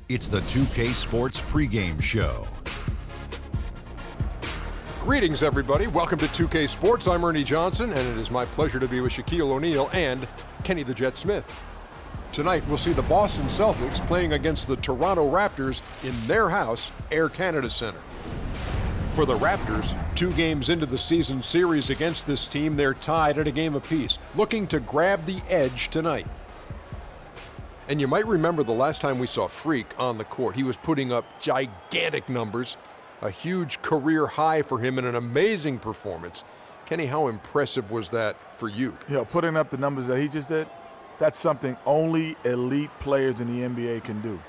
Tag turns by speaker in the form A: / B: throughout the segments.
A: It's the 2K Sports pregame show.
B: Greetings, everybody. Welcome to 2K Sports. I'm Ernie Johnson, and it is my pleasure to be with Shaquille O'Neal and Kenny the Jet Smith. Tonight, we'll see the Boston Celtics playing against the Toronto Raptors in their house, Air Canada Center. For the Raptors, 2 games into the season series against this team, they're tied at a game apiece, looking to grab the edge tonight. And you might remember the last time we saw Freak on the court. He was putting up gigantic numbers, a huge career high for him, and an amazing performance. Kenny, how impressive was that for you?
C: Yeah, putting up the numbers that he just did, that's something only elite players in the NBA can do.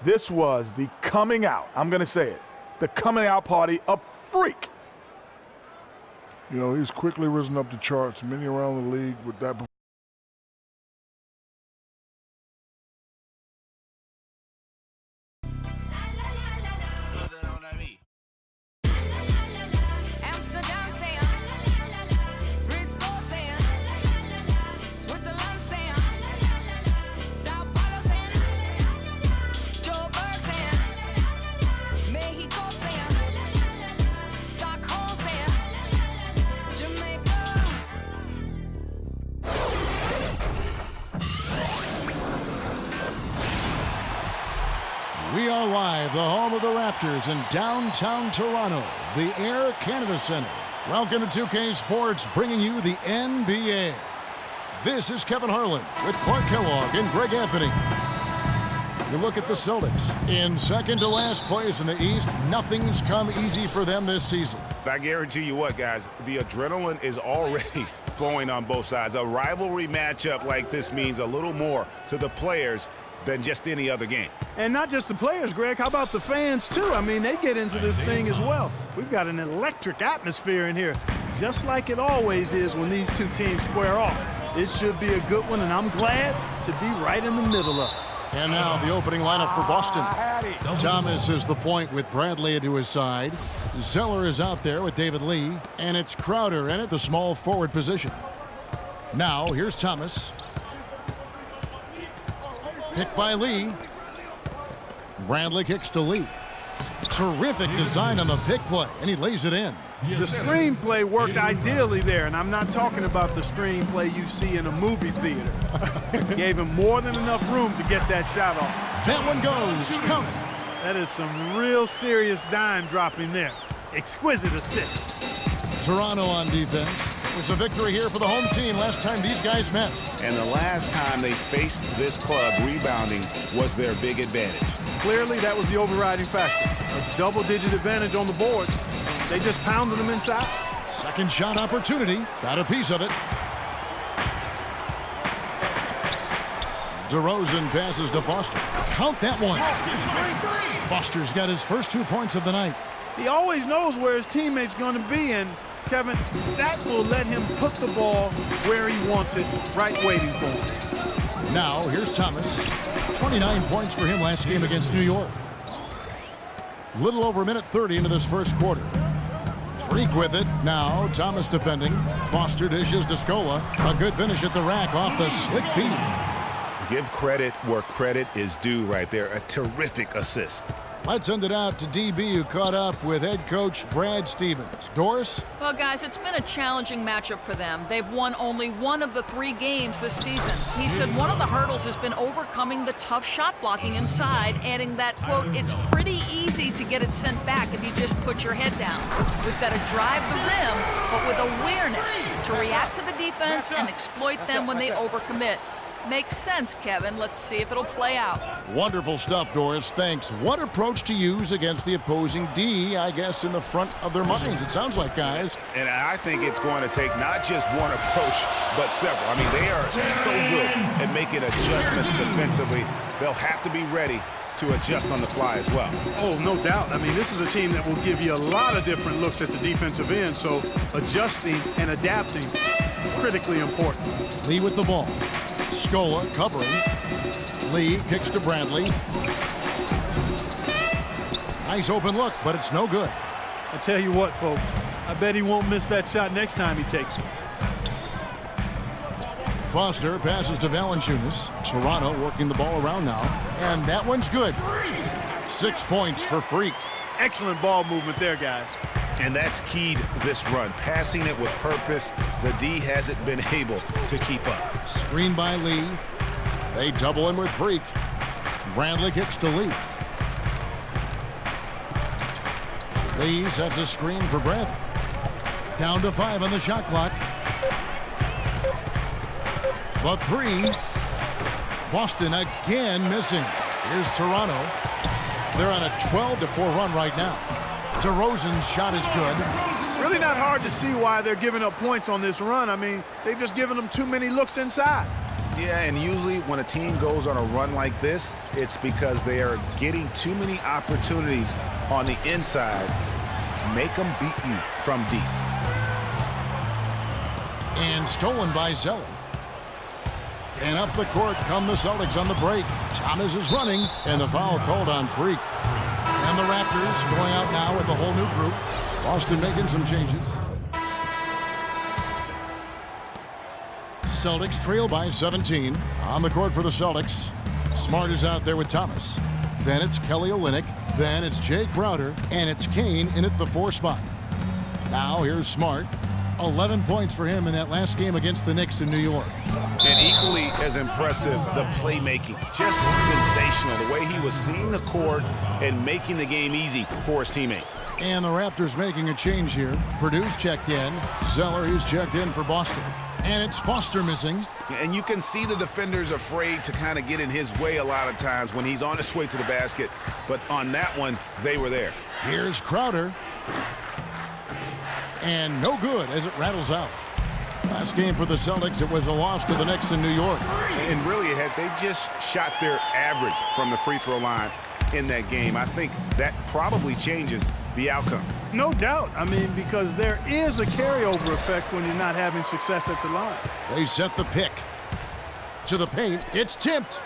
C: This was the coming out, I'm going to say it, the coming out party of Freak.
D: You know, he's quickly risen up the charts, many around the league with that performance.
E: We are live, the home of the Raptors in downtown Toronto, the Air Canada Center. Welcome to 2K Sports, bringing you the NBA. This is Kevin Harlan with Clark Kellogg and Greg Anthony. You look at the Celtics. In second to last place in the East, nothing's come easy for them this season.
F: I guarantee you what, guys, the adrenaline is already flowing on both sides. A rivalry matchup like this means a little more to the players than just any other game.
G: And not just the players, Greg. How about the fans, too? I mean, they get into this thing as well. We've got an electric atmosphere in here, just like it always is when these two teams square off. It should be a good one, and I'm glad to be right in the middle of it.
E: And now the opening lineup for Boston. Thomas is the point with Bradley to his side. Zeller is out there with David Lee. And it's Crowder in at the small forward position. Now, here's Thomas. Picked by Lee. Bradley kicks to Lee. Terrific design on the pick play, and he lays it in.
G: The screenplay worked ideally there, and I'm not talking about the screenplay you see in a movie theater. Gave him more than enough room to get that shot off.
E: That one goes. Count.
G: That is some real serious dime dropping there. Exquisite assist.
E: Toronto on defense. It's a victory here for the home team last time these guys met.
F: And the last time they faced this club, rebounding was their big advantage.
G: Clearly, that was the overriding factor. A double-digit advantage on the board. They just pounded them inside.
E: Second shot opportunity. Got a piece of it. DeRozan passes to Foster. Count that one. Foster's got his first 2 points of the night.
G: He always knows where his teammate's going to be, and Kevin, that will let him put the ball where he wants it, right waiting for him.
E: Now, here's Thomas. 29 points for him last game against New York. Little over a minute 30 into this first quarter. Freak with it. Now, Thomas defending. Foster dishes to Scola. A good finish at the rack off the slick feed.
F: Give credit where credit is due right there. A terrific assist.
E: Let's send it out to DB, who caught up with head coach Brad Stevens. Doris?
H: Well, guys, it's been a challenging matchup for them. They've won only 1 of the 3 games this season. He said one of the hurdles has been overcoming the tough shot blocking inside, adding that, quote, it's pretty easy to get it sent back if you just put your head down. We've got to drive the rim, but with awareness to react to the defense and exploit them when they overcommit. Makes sense, Kevin. Let's see if it'll play out.
E: Wonderful stuff, Doris. Thanks. What approach to use against the opposing D, I guess, in the front of their minds, it sounds like, guys.
F: And I think it's going to take not just one approach, but several. I mean, they are so good at making adjustments defensively. They'll have to be ready to adjust on the fly as well.
G: Oh, no doubt. I mean, this is a team that will give you a lot of different looks at the defensive end, so adjusting and adapting, critically important.
E: Lee with the ball. Scola covering. Lee kicks to Bradley. Nice open look, but it's no good.
G: I tell you what, folks, I bet he won't miss that shot next time he takes it.
E: Foster passes to Valanciunas. Toronto working the ball around now. And that one's good. 6 points for Freak.
G: Excellent ball movement there, guys.
F: And that's keyed this run. Passing it with purpose. The D hasn't been able to keep up.
E: Screen by Lee. They double him with Freak. Bradley kicks to Lee. Lee sets a screen for Bradley. Down to 5 on the shot clock. The 3. Boston again missing. Here's Toronto. They're on a 12-4 run right now. DeRozan's shot is good.
G: Really not hard to see why they're giving up points on this run. I mean, they've just given them too many looks inside.
F: Yeah, and usually when a team goes on a run like this, it's because they are getting too many opportunities on the inside. Make them beat you from deep.
E: And stolen by Zeller. And up the court come the Celtics on the break. Thomas is running, and the foul called on Freak. And the Raptors going out now with a whole new group. Boston making some changes. Celtics trail by 17. On the court for the Celtics. Smart is out there with Thomas. Then it's Kelly Olynyk. Then it's Jay Crowder. And it's Kane in at the 4 spot. Now here's Smart. 11 points for him in that last game against the Knicks in New York.
F: And equally as impressive, the playmaking. Just sensational. The way he was seeing the court and making the game easy for his teammates.
E: And the Raptors making a change here. Purdue's checked in. Zeller, he's checked in for Boston. And it's Foster missing.
F: And you can see the defenders afraid to kind of get in his way a lot of times when he's on his way to the basket. But on that one, they were there.
E: Here's Crowder. And no good as it rattles out. Last game for the Celtics, it was a loss to the Knicks in New York.
F: And really, had they just shot their average from the free throw line in that game, I think that probably changes the outcome.
G: No doubt. I mean, because there is a carryover effect when you're not having success at the line.
E: They set the pick. To the paint, it's tipped.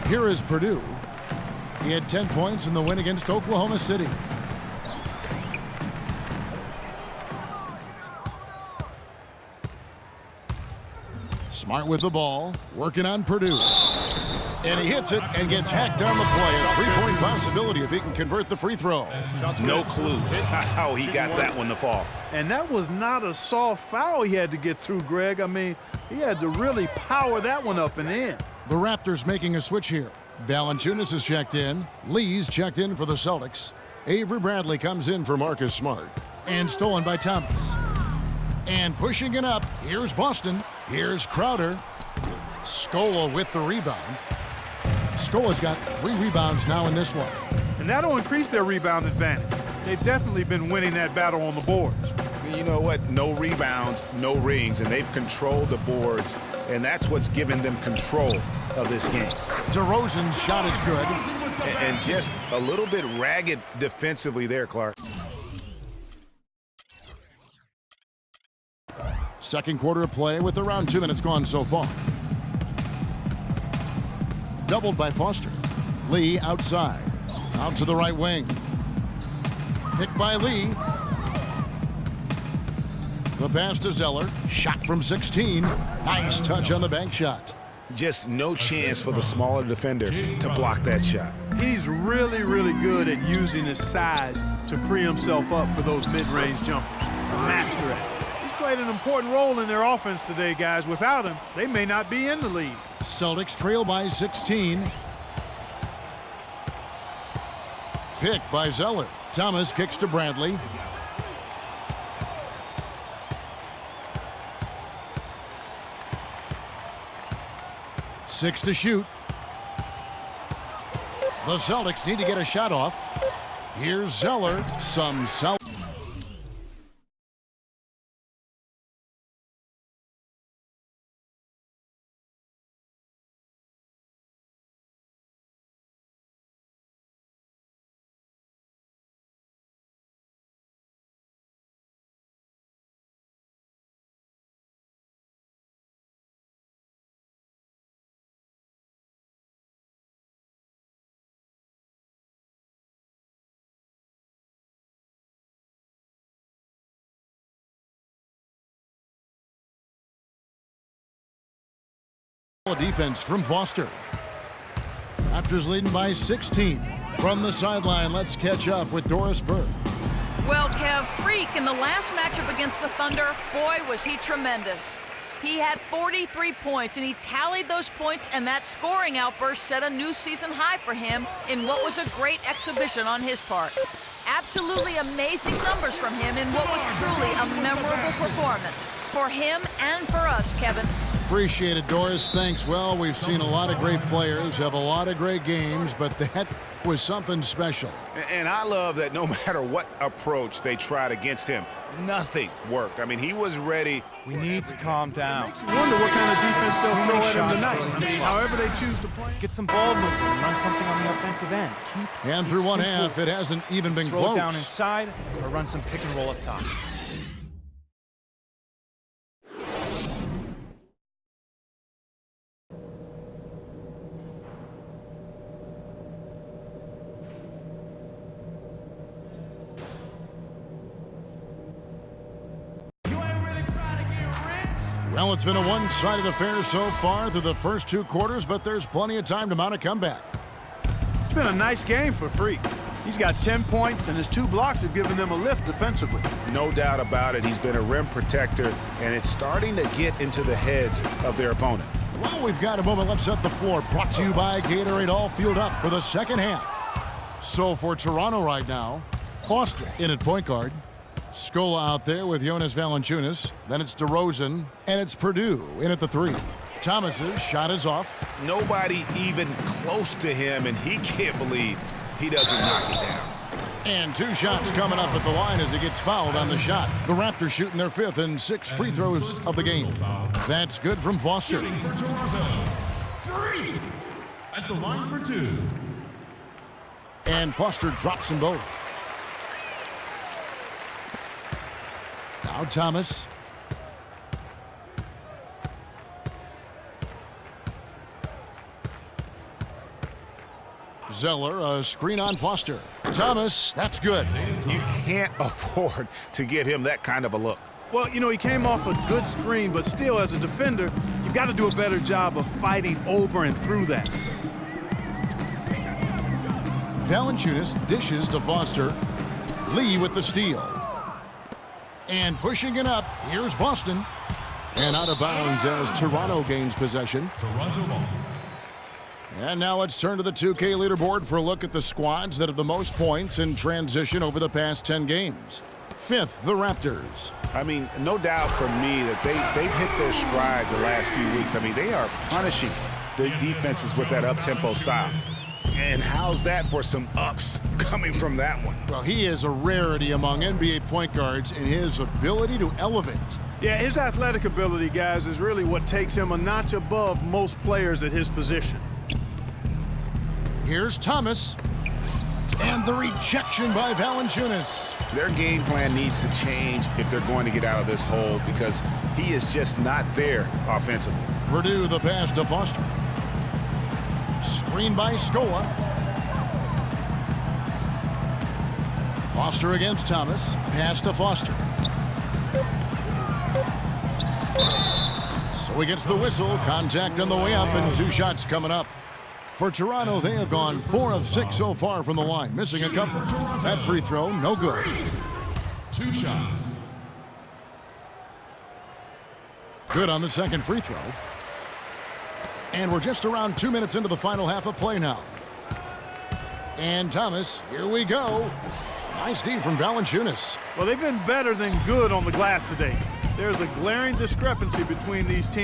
E: Here is Purdue. He had 10 points in the win against Oklahoma City. Smart with the ball, working on Purdue. And he hits it and gets hacked on the play. A three-point possibility if he can convert the free throw.
F: No clue how he got that one to fall.
G: And that was not a soft foul he had to get through, Greg. I mean, he had to really power that one up and in.
E: The Raptors making a switch here. Valanciunas is checked in. Lee's checked in for the Celtics. Avery Bradley comes in for Marcus Smart. And stolen by Thomas. And pushing it up, here's Boston. Here's Crowder. Scola with the rebound. Scola's got 3 rebounds now in this one.
G: And that'll increase their rebound advantage. They've definitely been winning that battle on the boards.
F: You know what? No rebounds, no rings, and they've controlled the boards, and that's what's given them control of this game.
E: DeRozan's shot is good.
F: And just a little bit ragged defensively there, Clark.
E: Second quarter of play with around 2 minutes gone so far. Doubled by Foster. Lee outside. Out to the right wing. Picked by Lee. The pass to Zeller. Shot from 16. Nice touch on the bank shot.
F: Just no chance for the smaller defender to block that shot.
G: He's really, really good at using his size to free himself up for those mid-range jumpers. Master at it. He's played an important role in their offense today, guys. Without him, they may not be in the lead.
E: Celtics trail by 16. Picked by Zeller. Thomas kicks to Bradley. Six to shoot. The Celtics need to get a shot off. Here's Zeller. Some Celtics. Defense from Foster. Raptors leading by 16. From the sideline, let's catch up with Doris Burke.
H: Well, Kev, Freak in the last matchup against the Thunder, boy, was he tremendous. He had 43 points, and he tallied those points, and that scoring outburst set a new season high for him in what was a great exhibition on his part. Absolutely amazing numbers from him in what was truly a memorable performance for him and for us, Kevin.
E: Appreciate it, Doris. Thanks. Well, we've seen a lot of great players have a lot of great games, but that was something special.
F: And I love that no matter what approach they tried against him, nothing worked. I mean, he was ready.
I: We need to calm down.
G: Makes you wonder what kind of defense they'll throw at him tonight. However they choose to play.
I: Let's get some ball movement and run something on the offensive end.
E: And through one half, it hasn't even been
I: close.
E: close.
I: Down inside or run some pick and roll up top.
E: Well, it's been a one-sided affair so far through the first 2 quarters, but there's plenty of time to mount a comeback.
G: It's been a nice game for Freak. He's got 10 points, and his 2 blocks have given them a lift defensively.
F: No doubt about it. He's been a rim protector, and it's starting to get into the heads of their opponent.
E: Well, we've got a moment. Let's set the floor. Brought to you by Gatorade. All fueled up for the second half. So for Toronto right now, Foster in at point guard. Scola out there with Jonas Valanciunas. Then it's DeRozan, and it's Purdue in at the 3. Thomas's shot is off.
F: Nobody even close to him, and he can't believe he doesn't knock it down.
E: And 2 shots coming up at the line as he gets fouled on the shot. The Raptors shooting their 5th and 6th free throws of the game. That's good from Foster.
J: For Toronto, 3 at the line for 2.
E: And Foster drops them both. Now Thomas. Zeller, a screen on Foster. Thomas, that's good.
F: You can't afford to give him that kind of a look.
G: Well, you know, he came off a good screen, but still, as a defender, you've got to do a better job of fighting over and through that.
E: Valanciunas dishes to Foster. Lee with the steal. And pushing it up, here's Boston. And out of bounds as Toronto gains possession.
J: Toronto ball.
E: And now let's turn to the 2K leaderboard for a look at the squads that have the most points in transition over the past 10 games. 5th, the Raptors.
F: I mean, no doubt for me that they've hit their stride the last few weeks. I mean, they are punishing the defenses with that up-tempo style. And how's that for some ups coming from that one?
E: Well, he is a rarity among NBA point guards in his ability to elevate.
G: Yeah, his athletic ability, guys, is really what takes him a notch above most players at his position.
E: Here's Thomas. And the rejection by Valanciunas.
F: Their game plan needs to change if they're going to get out of this hole because he is just not there offensively.
E: Purdue the pass to Foster. Screen by Scola. Foster against Thomas. Pass to Foster. So he gets the whistle. Contact on the way up and 2 shots coming up. For Toronto, they have gone 4 of 6 so far from the line, missing a couple. That free throw, no good.
J: 2 shots.
E: Good on the second free throw. And we're just around 2 minutes into the final half of play now. And Thomas, here we go. Nice D from Valanciunas.
G: Well, they've been better than good on the glass today. There's a glaring discrepancy between these teams.